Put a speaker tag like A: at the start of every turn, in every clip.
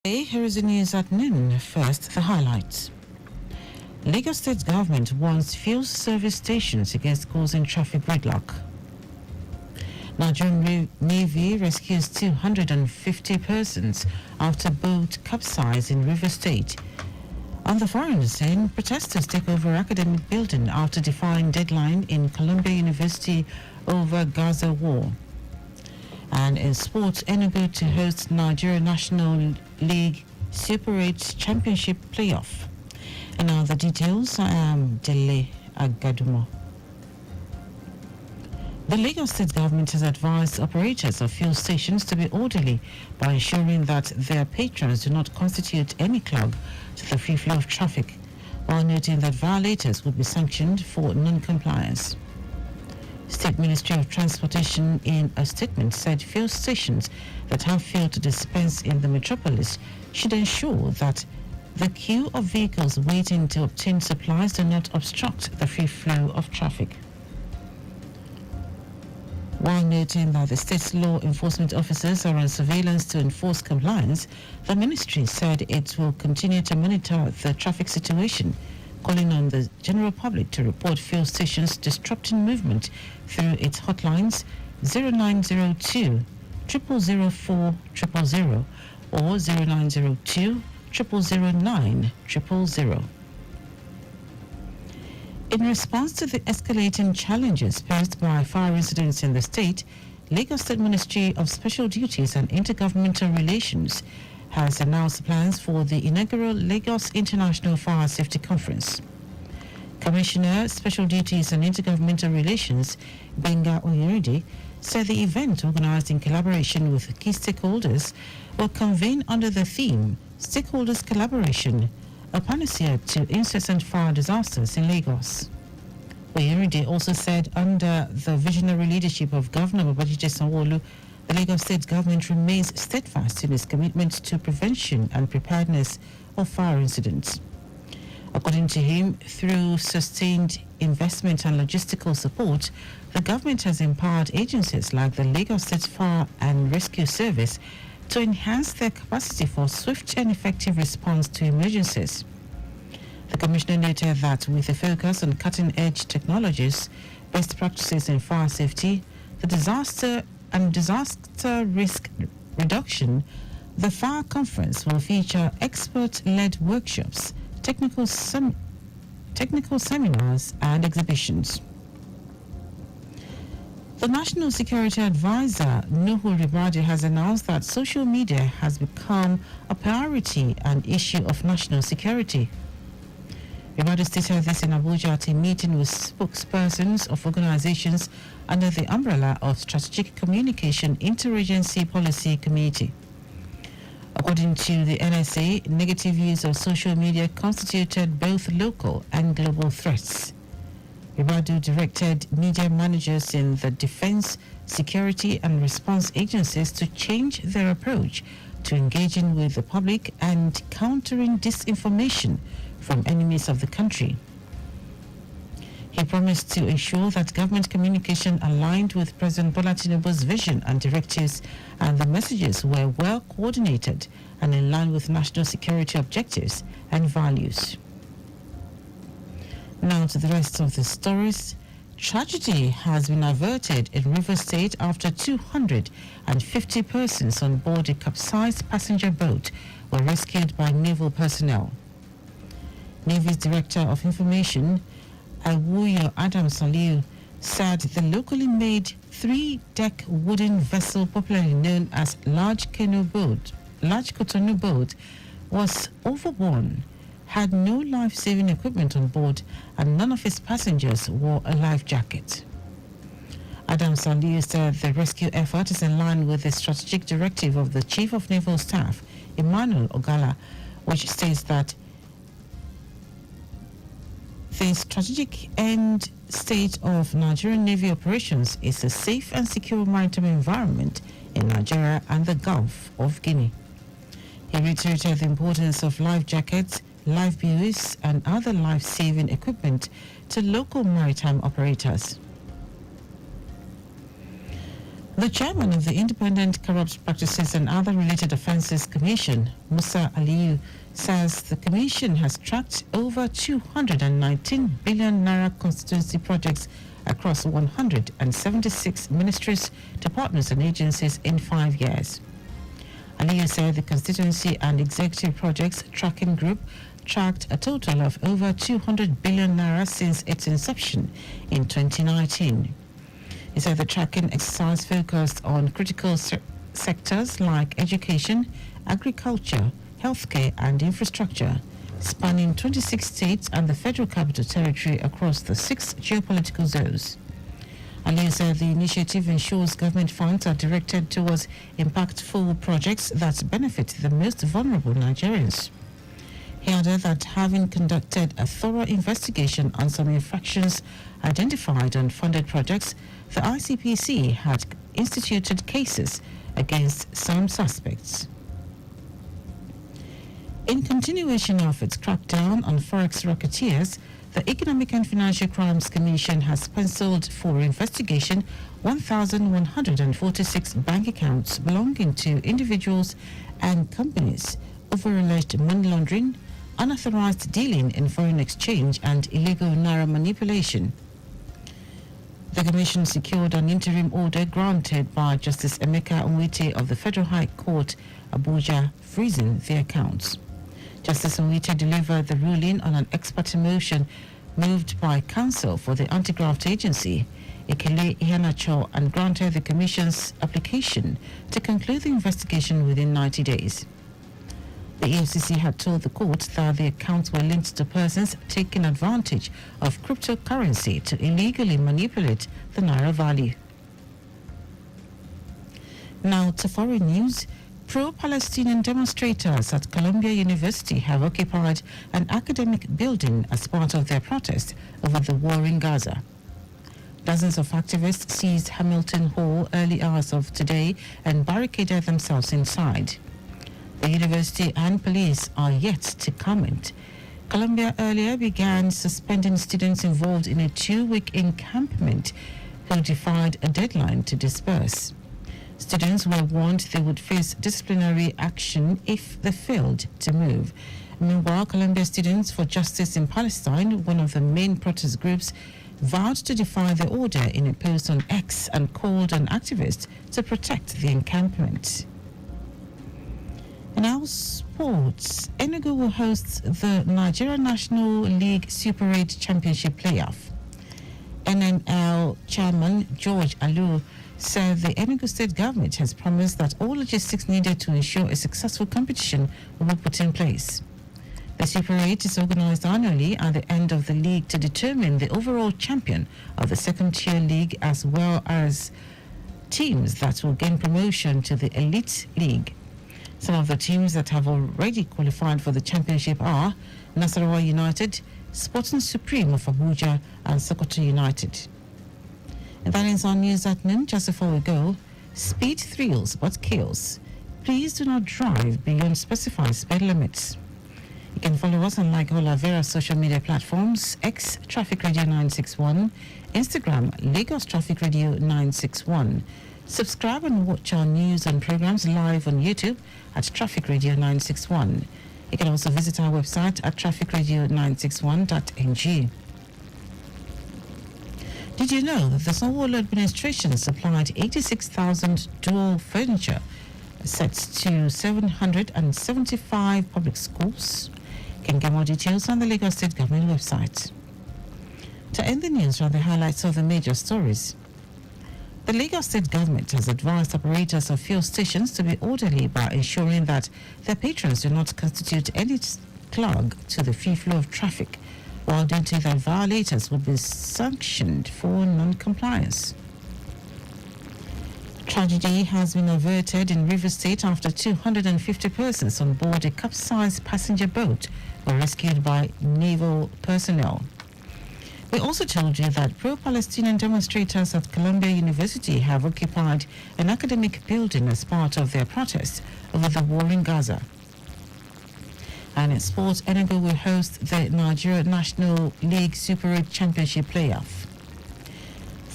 A: Here is the news at noon. First, the highlights. Lagos State government warns fuel service stations against causing traffic gridlock. Nigerian Navy rescues 250 persons after boat capsized in River State. On the foreign scene, protesters take over academic building after defying deadline in Columbia University over Gaza war. And in sports, Enugu to host Nigeria National League Super 8 Championship playoff. And now the details. I am Dele Agadumo. The Lagos State government has advised operators of fuel stations to be orderly by ensuring that their patrons do not constitute any clog to the free flow of traffic, while noting that violators will be sanctioned for non-compliance. State Ministry of Transportation in a statement said fuel stations that have failed to dispense in the metropolis should ensure that the queue of vehicles waiting to obtain supplies do not obstruct the free flow of traffic. While noting that the state's law enforcement officers are on surveillance to enforce compliance, the ministry said it will continue to monitor the traffic situation, calling on the general public to report fuel stations disrupting movement through its hotlines 0902 0004 000 or 0902 0009 000. In response to the escalating challenges posed by fire incidents in the state, Lagos State Ministry of Special Duties and Intergovernmental Relations has announced plans for the inaugural Lagos International Fire Safety Conference. Commissioner, Special Duties and Intergovernmental Relations, Benga Oyeride, said the event, organized in collaboration with key stakeholders, will convene under the theme Stakeholders Collaboration, a panacea to incessant fire disasters in Lagos. Oyeride also said under the visionary leadership of Governor Babajide Sanwo-Olu, the Lagos State government remains steadfast in its commitment to prevention and preparedness of fire incidents. According to him, through sustained investment and logistical support, the government has empowered agencies like the Lagos State Fire and Rescue Service to enhance their capacity for swift and effective response to emergencies. The Commissioner noted that with a focus on cutting-edge technologies, best practices in fire safety, the disaster risk reduction, the Fire Conference will feature expert-led workshops, technical seminars and exhibitions. The National Security Advisor, Nuhu Ribadi, has announced that social media has become a priority and issue of national security. Ribadi stated this in Abuja at a meeting with spokespersons of organizations under the umbrella of Strategic Communication Interagency Policy Committee. According to the NSA, negative use of social media constituted both local and global threats. Ribadu directed media managers in the defense, security and response agencies to change their approach to engaging with the public and countering disinformation from enemies of the country. He promised to ensure that government communication aligned with President Bola Tinubu's vision and directives, and the messages were well coordinated and in line with national security objectives and values. Now to the rest of the stories. Tragedy has been averted in River State after 250 persons on board a capsized passenger boat were rescued by naval personnel. Navy's Director of Information, Awuyo Adam Saliu, said the locally made 3-deck wooden vessel popularly known as Large Cotonou boat was overborne, had no life-saving equipment on board, and none of its passengers wore a life jacket. Adam Saliu said the rescue effort is in line with the strategic directive of the Chief of Naval Staff, Emmanuel Ogala, which states that the strategic end state of Nigerian Navy operations is a safe and secure maritime environment in Nigeria and the Gulf of Guinea. He reiterated the importance of life jackets, life buoys and other life-saving equipment to local maritime operators. The chairman of the Independent Corrupt Practices and Other Related Offences Commission, Musa Aliyu, says the commission has tracked over 219 billion naira constituency projects across 176 ministries, departments and agencies in 5 years. Aliyu said the constituency and executive projects tracking group tracked a total of over 200 billion naira since its inception in 2019. He said the tracking exercise focused on critical sectors like education, agriculture, healthcare and infrastructure, spanning 26 states and the Federal Capital Territory across the 6 geopolitical zones. Aliyu said the initiative ensures government funds are directed towards impactful projects that benefit the most vulnerable Nigerians. He added that having conducted a thorough investigation on some infractions identified on funded projects, the ICPC had instituted cases against some suspects. In continuation of its crackdown on forex racketeers, the Economic and Financial Crimes Commission has penciled for investigation 1,146 bank accounts belonging to individuals and companies over alleged money laundering, unauthorized dealing in foreign exchange and illegal naira manipulation. The Commission secured an interim order granted by Justice Emeka Onwite of the Federal High Court, Abuja, freezing the accounts. Justice Onwite delivered the ruling on an ex parte motion moved by counsel for the anti-graft agency, Ekele Iheanacho, and granted the Commission's application to conclude the investigation within 90 days. The EFCC had told the court that the accounts were linked to persons taking advantage of cryptocurrency to illegally manipulate the naira value. Now to foreign news. Pro-Palestinian demonstrators at Columbia University have occupied an academic building as part of their protest over the war in Gaza. Dozens of activists seized Hamilton Hall early hours of today and barricaded themselves inside. The university and police are yet to comment. Columbia earlier began suspending students involved in a 2-week encampment who defied a deadline to disperse. Students were warned they would face disciplinary action if they failed to move. Meanwhile, Columbia Students for Justice in Palestine, one of the main protest groups, vowed to defy the order in a post on X and called on activists to protect the encampment. Now sports. Enugu will host the Nigeria National League Super 8 Championship playoff. NNL chairman George Alu said the Enugu State government has promised that all logistics needed to ensure a successful competition will be put in place. The Super 8 is organized annually at the end of the league to determine the overall champion of the second-tier league as well as teams that will gain promotion to the Elite League. Some of the teams that have already qualified for the championship are Nasarawa United, Sporting Supreme of Abuja and Sokoto United. And that is our news at noon. Just before we go, speed thrills but kills. Please do not drive beyond specified speed limits. You can follow us on like all our various social media platforms: X Traffic Radio 961, Instagram Lagos Traffic Radio 961. Subscribe and watch our news and programs live on YouTube at Traffic Radio 961. You can also visit our website at trafficradio961.ng. Did you know that the Sanwo-Olu administration supplied 86,000 dual furniture sets to 775 public schools? You can get more details on the Lagos State Government website. To end the news are the highlights of the major stories. The Lagos State Government has advised operators of fuel stations to be orderly by ensuring that their patrons do not constitute any clog to the free flow of traffic, while noting that violators will be sanctioned for non-compliance. Tragedy has been averted in Rivers State after 250 persons on board a capsized passenger boat were rescued by naval personnel. We also told you that pro-Palestinian demonstrators at Columbia University have occupied an academic building as part of their protest over the war in Gaza. And in sports, Enugu will host the Nigeria National League Super 8 Championship playoff.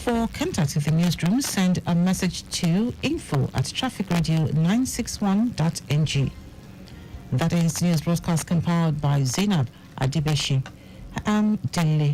A: For contact with the newsroom, send a message to info@trafficradio961.ng. That is news broadcast compiled by Zainab Adibeshi. I'm Dele